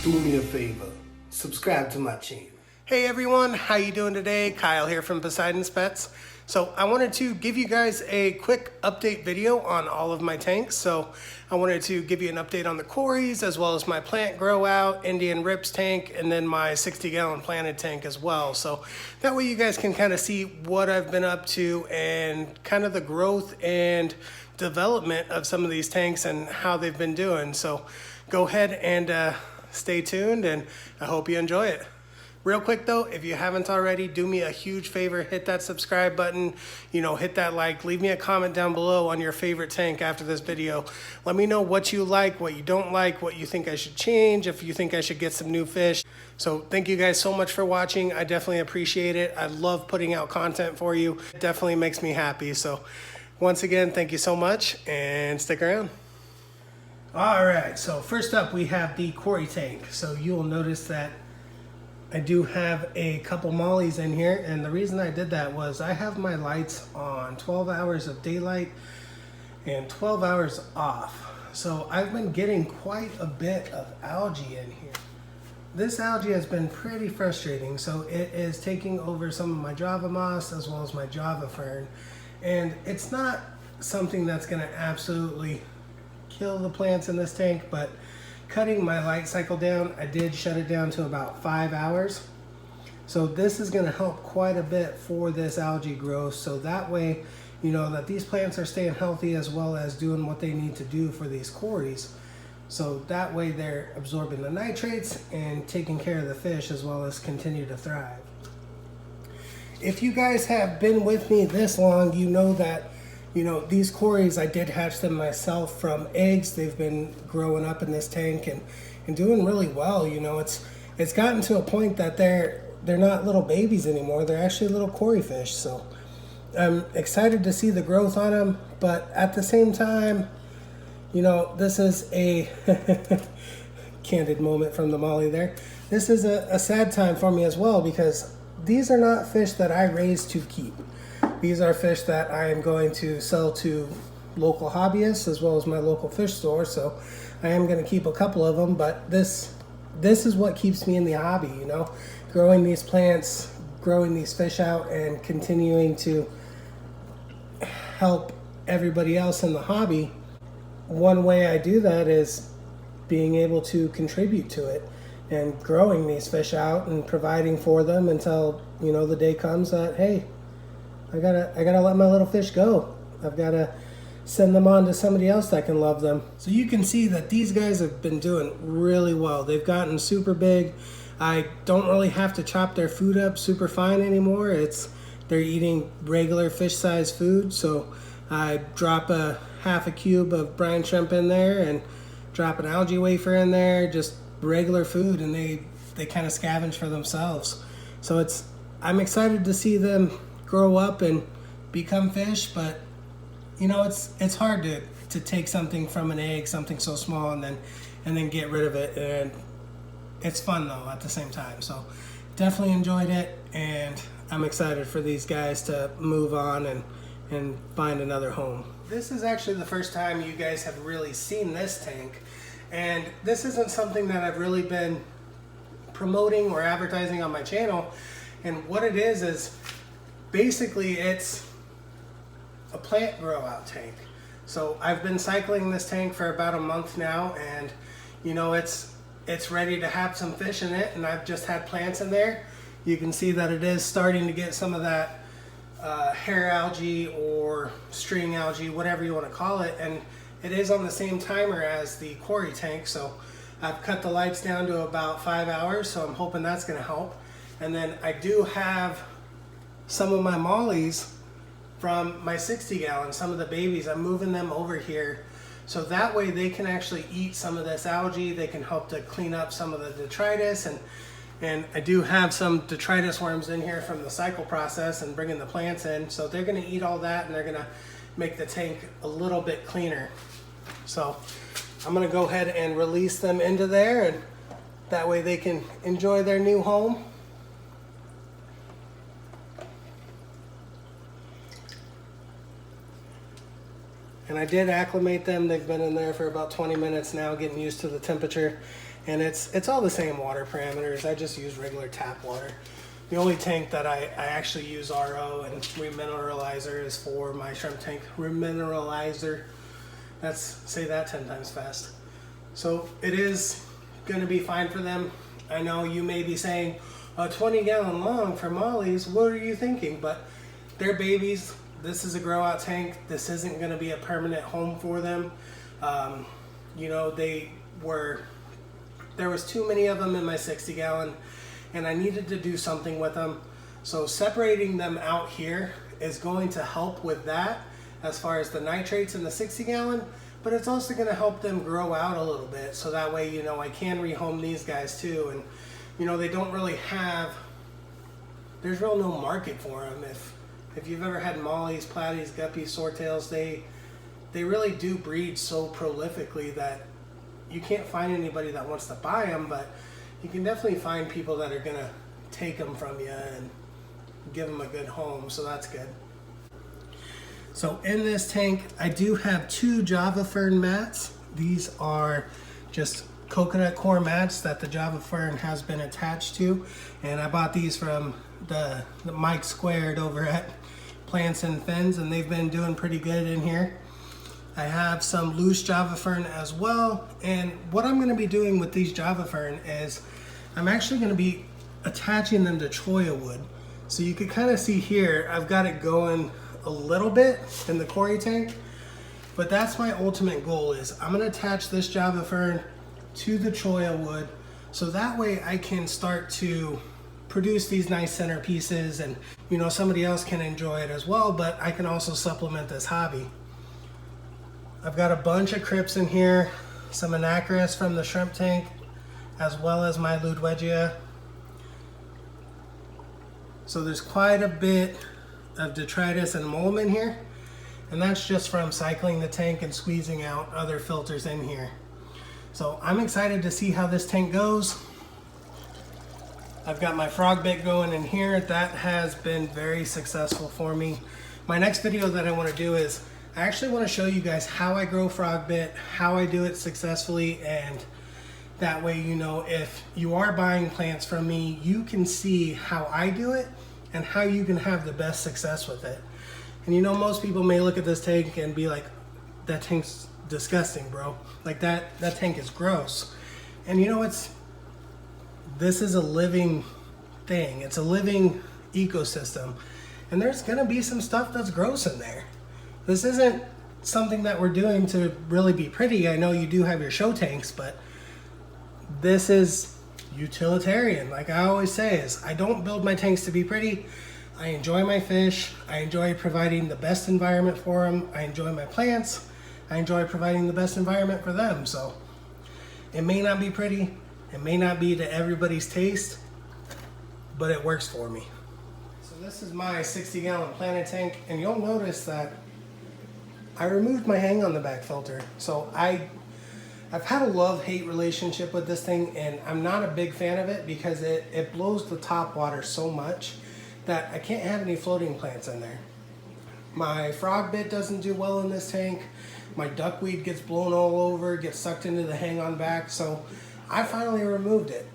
do me a favor, subscribe to my channel. Hey everyone, how you doing today? Kyle here from Poseidon's Pets. So I wanted to give you guys a quick update video on all of my tanks. So I wanted to give you an update on the Corys, as well as my plant grow out, Indian Rips tank, and then my 60-gallon planted tank as well. So that way you guys can kind of see what I've been up to and kind of the growth and development of some of these tanks and how they've been doing. So go ahead and stay tuned, and I hope you enjoy it. Real quick though, if you haven't already, do me a huge favor, hit that subscribe button, hit that like, leave me a comment down below on your favorite tank after this video. Let me know what you like, what you don't like, what you think I should change, if you think I should get some new fish. So thank you guys so much for watching. I definitely appreciate it. I love putting out content for you. It definitely makes me happy. So once again, thank you so much and stick around. All right, so first up we have the Cory tank. So you'll notice that I do have a couple mollies in here, and the reason I did that was I have my lights on 12 hours of daylight and 12 hours off. So I've been getting quite a bit of algae in here. This algae has been pretty frustrating, so it is taking over some of my Java moss as well as my Java fern. And it's not something that's gonna absolutely kill the plants in this tank, but cutting my light cycle down, I did shut it down to about 5 hours. So this is going to help quite a bit for this algae growth. So that way, that these plants are staying healthy as well as doing what they need to do for these Corys. So that way they're absorbing the nitrates and taking care of the fish as well as continue to thrive. If you guys have been with me this long, you know that these Corys, I did hatch them myself from eggs. They've been growing up in this tank and doing really well. It's gotten to a point that they're not little babies anymore. They're actually little Cory fish. So I'm excited to see the growth on them. But at the same time, this is a candid moment from the Molly there. This is a sad time for me as well, because these are not fish that I raise to keep. These are fish that I am going to sell to local hobbyists as well as my local fish store. So I am going to keep a couple of them, but this is what keeps me in the hobby, growing these plants, growing these fish out, and continuing to help everybody else in the hobby. One way I do that is being able to contribute to it and growing these fish out and providing for them until, the day comes that, hey, I gotta let my little fish go. I've gotta send them on to somebody else that can love them. So you can see that these guys have been doing really well. They've gotten super big. I don't really have to chop their food up super fine anymore. They're eating regular fish size food. So I drop a half a cube of brine shrimp in there and drop an algae wafer in there, just regular food, and they kind of scavenge for themselves. So I'm excited to see them grow up and become fish, but it's hard to take something from an egg, something so small, and then get rid of it. And it's fun though at the same time. So definitely enjoyed it, and I'm excited for these guys to move on and find another home. This is actually the first time you guys have really seen this tank, and this isn't something that I've really been promoting or advertising on my channel. And what it is basically it's a plant grow out tank. So I've been cycling this tank for about a month now, and it's ready to have some fish in it, and I've just had plants in there. You can see that it is starting to get some of that hair algae or string algae, whatever you want to call it, and it is on the same timer as the Cory tank. So I've cut the lights down to about 5 hours, so I'm hoping that's going to help. And then I do have some of my mollies from my 60-gallon, some of the babies. I'm moving them over here so that way they can actually eat some of this algae. They can help to clean up some of the detritus, and I do have some detritus worms in here from the cycle process and bringing the plants in. So they're going to eat all that, and they're going to make the tank a little bit cleaner. So I'm going to go ahead and release them into there, and that way they can enjoy their new home. And I did acclimate them. They've been in there for about 20 minutes now, getting used to the temperature. and it's all the same water parameters. I just use regular tap water. The only tank that I actually use RO and remineralizer is for my shrimp tank. Remineralizer, say that 10 times fast. So it is gonna be fine for them. I know you may be saying, a 20-gallon long for mollies, what are you thinking? But they're babies. This is a grow out tank. This isn't gonna be a permanent home for them. You know, there was too many of them in my 60-gallon, and I needed to do something with them. So separating them out here is going to help with that as far as the nitrates in the 60-gallon, but it's also gonna help them grow out a little bit. So that way, you know, I can rehome these guys too. And, you know, they don't really there's really no market for them. If you've ever had mollies, platies, guppies, swordtails, they really do breed so prolifically that you can't find anybody that wants to buy them, but you can definitely find people that are gonna take them from you and give them a good home, so that's good. So in this tank, I do have 2 Java Fern mats. These are just coconut core mats that the Java Fern has been attached to, and I bought these from the Mike Squared over at Plants and Fins, and they've been doing pretty good in here. I have some loose Java Fern as well, and what I'm going to be doing with these Java Fern is I'm actually going to be attaching them to cholla wood. So you can kind of see here, I've got it going a little bit in the Cory tank, but that's my ultimate goal. Is I'm going to attach this Java Fern to the cholla wood, so that way I can start to produce these nice centerpieces, and you know, somebody else can enjoy it as well, but I can also supplement this hobby. I've got a bunch of crypts in here, some anacris from the shrimp tank, as well as my Ludwigia. So there's quite a bit of detritus and mold in here, and that's just from cycling the tank and squeezing out other filters in here. So I'm excited to see how this tank goes. I've got my frog bit going in here. That has been very successful for me. My next video that I want to do is I actually want to show you guys how I grow frog bit, how I do it successfully, and that way, you know, if you are buying plants from me, you can see how I do it and how you can have the best success with it. And you know, most people may look at this tank and be like, that tank's disgusting, bro. Like that tank is gross. And you know, this is a living thing. It's a living ecosystem. And there's gonna be some stuff that's gross in there. This isn't something that we're doing to really be pretty. I know you do have your show tanks, but this is utilitarian. Like I always say, is I don't build my tanks to be pretty. I enjoy my fish. I enjoy providing the best environment for them. I enjoy my plants. I enjoy providing the best environment for them. So it may not be pretty. It may not be to everybody's taste, but it works for me. So this is my 60-gallon planted tank, and you'll notice that I removed my hang on the back filter. So I've had a love-hate relationship with this thing, and I'm not a big fan of it because it blows the top water so much that I can't have any floating plants in there. My frog bit doesn't do well in this tank. My duckweed gets blown all over, gets sucked into the hang on back, so I finally removed it.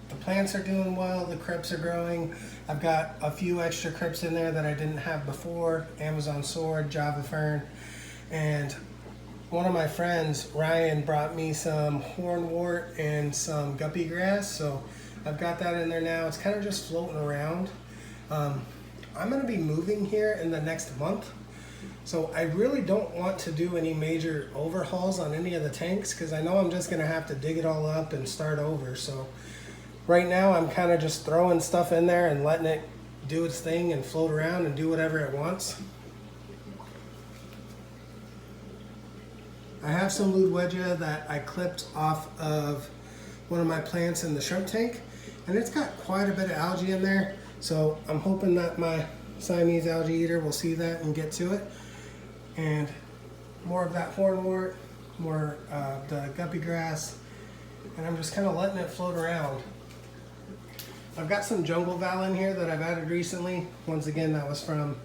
The plants are doing well, the crypts are growing. I've got a few extra crypts in there that I didn't have before, Amazon sword, Java Fern, and one of my friends, Ryan, brought me some hornwort and some guppy grass, so I've got that in there now. It's kind of just floating around. I'm going to be moving here in the next month, so I really don't want to do any major overhauls on any of the tanks because I know I'm just going to have to dig it all up and start over. So right now I'm kind of just throwing stuff in there and letting it do its thing and float around and do whatever it wants. I have some Ludwigia that I clipped off of one of my plants in the shrimp tank, and it's got quite a bit of algae in there, so I'm hoping that my Siamese algae eater will see that and get to it. And more of that hornwort, more of the guppy grass, and I'm just kind of letting it float around. I've got some jungle val in here that I've added recently. Once again, that was from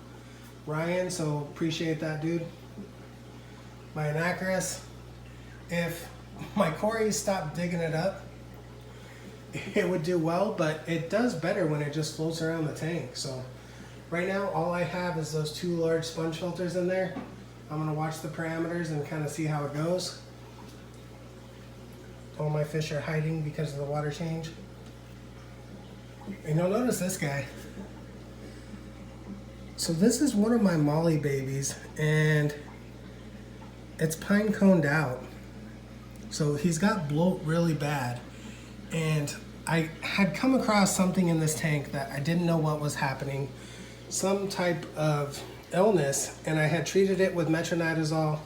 Ryan, so appreciate that, dude. My anacris. If my Cory stopped digging it up, it would do well, but it does better when it just floats around the tank. So right now, all I have is those 2 large sponge filters in there. I'm gonna watch the parameters and kind of see how it goes. All my fish are hiding because of the water change. And you'll notice this guy. So this is one of my molly babies, and it's pine coned out. So he's got bloat really bad. And I had come across something in this tank that I didn't know what was happening. Some type of illness, and I had treated it with metronidazole.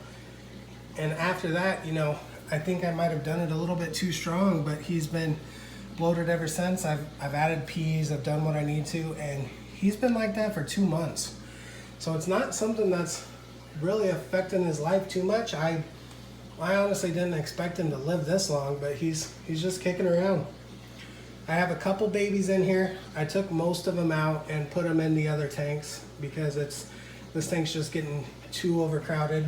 And after that, you know, I think I might have done it a little bit too strong, but he's been bloated ever since. I've added peas, I've done what I need to, and he's been like that for 2 months. So it's not something that's really affecting his life too much. I honestly didn't expect him to live this long, but he's just kicking around. I have a couple babies in here. I took most of them out and put them in the other tanks because this tank's just getting too overcrowded.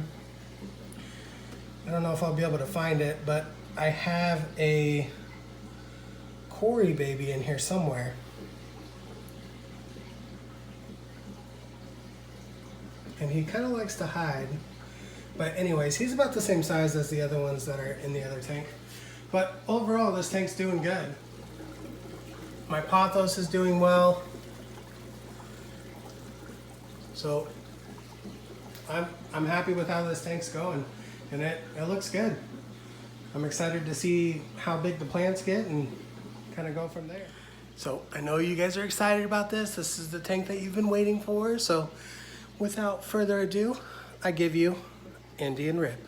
I don't know if I'll be able to find it, but I have a Cory baby in here somewhere. And he kind of likes to hide. But anyways, he's about the same size as the other ones that are in the other tank. But overall, this tank's doing good. My pothos is doing well. So I'm happy with how this tank's going. And it looks good. I'm excited to see how big the plants get and kind of go from there. So I know you guys are excited about this. This is the tank that you've been waiting for. So without further ado, I give you Indy and Rip.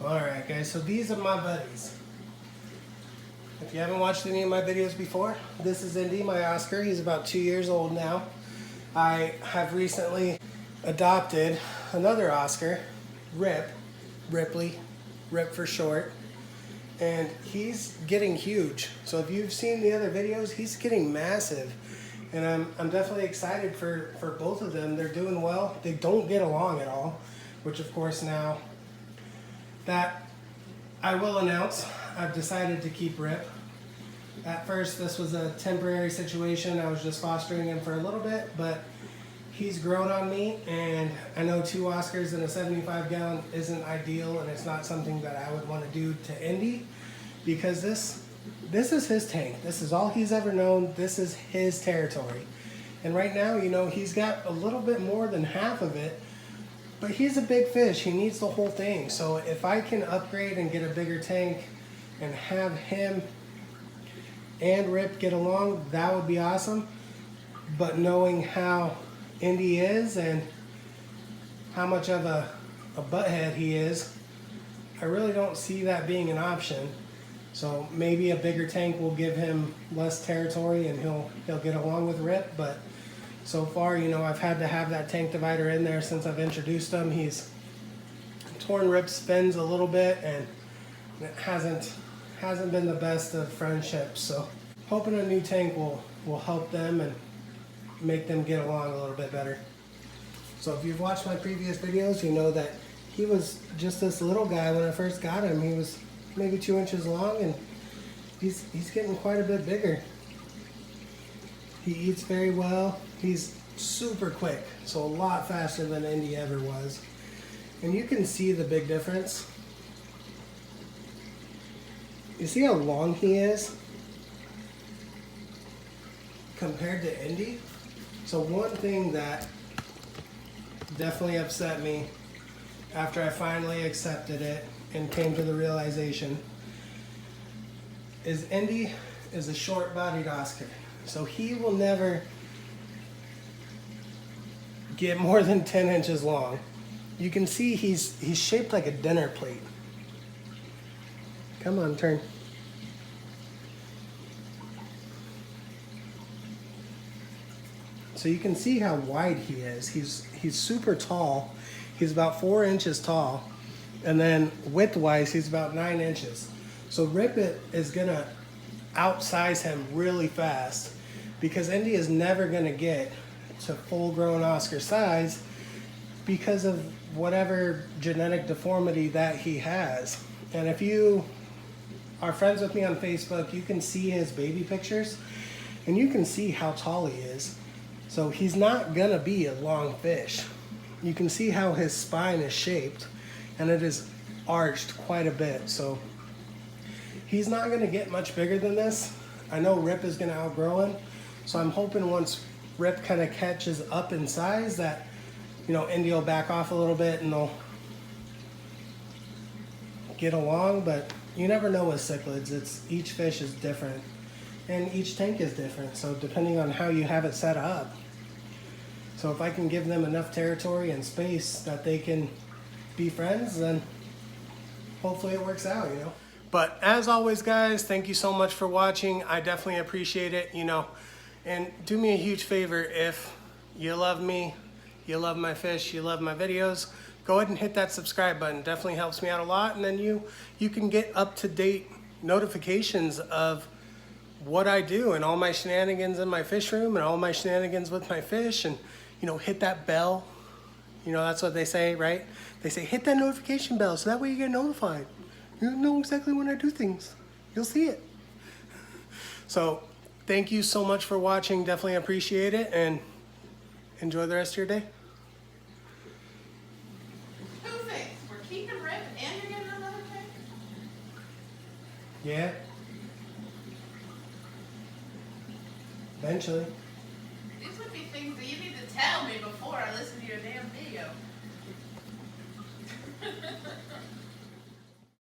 All right, guys, so these are my buddies. If you haven't watched any of my videos before, this is Indy, my Oscar. He's about 2 years old now. I have recently adopted another Oscar, Rip for short, and he's getting huge. So if you've seen the other videos, he's getting massive, and I'm definitely excited for both of them. They're doing well. They don't get along at all, which of course now that I will announce, I've decided to keep Rip. At first, this was a temporary situation. I was just fostering him for a little bit, but he's grown on me, and I know 2 Oscars in a 75-gallon isn't ideal, and it's not something that I would want to do to Indy, because this is his tank. This is all he's ever known. This is his territory. And right now, you know, he's got a little bit more than half of it, but he's a big fish. He needs the whole thing. So if I can upgrade and get a bigger tank and have him and Rip get along, that would be awesome. But knowing how Indy is and how much of a butthead he is, I really don't see that being an option. So maybe a bigger tank will give him less territory and he'll get along with Rip. But so far, you know, I've had to have that tank divider in there since I've introduced him. He's torn Rip's fins a little bit, and it hasn't been the best of friendships. So hoping a new tank will help them and make them get along a little bit better. So if you've watched my previous videos, you know that he was just this little guy when I first got him. He was maybe 2 inches long, and he's getting quite a bit bigger. He eats very well. He's super quick, so a lot faster than Indy ever was. And you can see the big difference. You see how long he is compared to Indy? So one thing that definitely upset me after I finally accepted it and came to the realization is Indy is a short-bodied Oscar. So he will never get more than 10 inches long. You can see he's shaped like a dinner plate. Come on, turn. So you can see how wide he is. He's super tall. He's about 4 inches tall. And then width-wise, he's about 9 inches. So Rip It is gonna outsize him really fast, because Indy is never gonna get to full-grown Oscar size because of whatever genetic deformity that he has. And if you are friends with me on Facebook, you can see his baby pictures and you can see how tall he is. So he's not gonna be a long fish. You can see how his spine is shaped and it is arched quite a bit. So he's not gonna get much bigger than this. I know Rip is gonna outgrow him. So I'm hoping once Rip kind of catches up in size that, you know, Indy will back off a little bit and they'll get along, but you never know with cichlids. Each fish is different and each tank is different. So depending on how you have it set up. So if I can give them enough territory and space that they can be friends, then hopefully it works out, you know. But as always, guys, thank you so much for watching. I definitely appreciate it, you know. And do me a huge favor, if you love me, you love my fish, you love my videos, go ahead and hit that subscribe button. Definitely helps me out a lot. And then you can get up-to-date notifications of what I do and all my shenanigans in my fish room and all my shenanigans with my fish. And, you know, hit that bell. You know, that's what they say, right? They say, hit that notification bell so that way you get notified. You know exactly when I do things. You'll see it. So thank you so much for watching. Definitely appreciate it and enjoy the rest of your day. Who thinks we're keeping Rip and you're getting another tank? Yeah. Eventually. These would be things that you need to tell me before I listen to your damn video.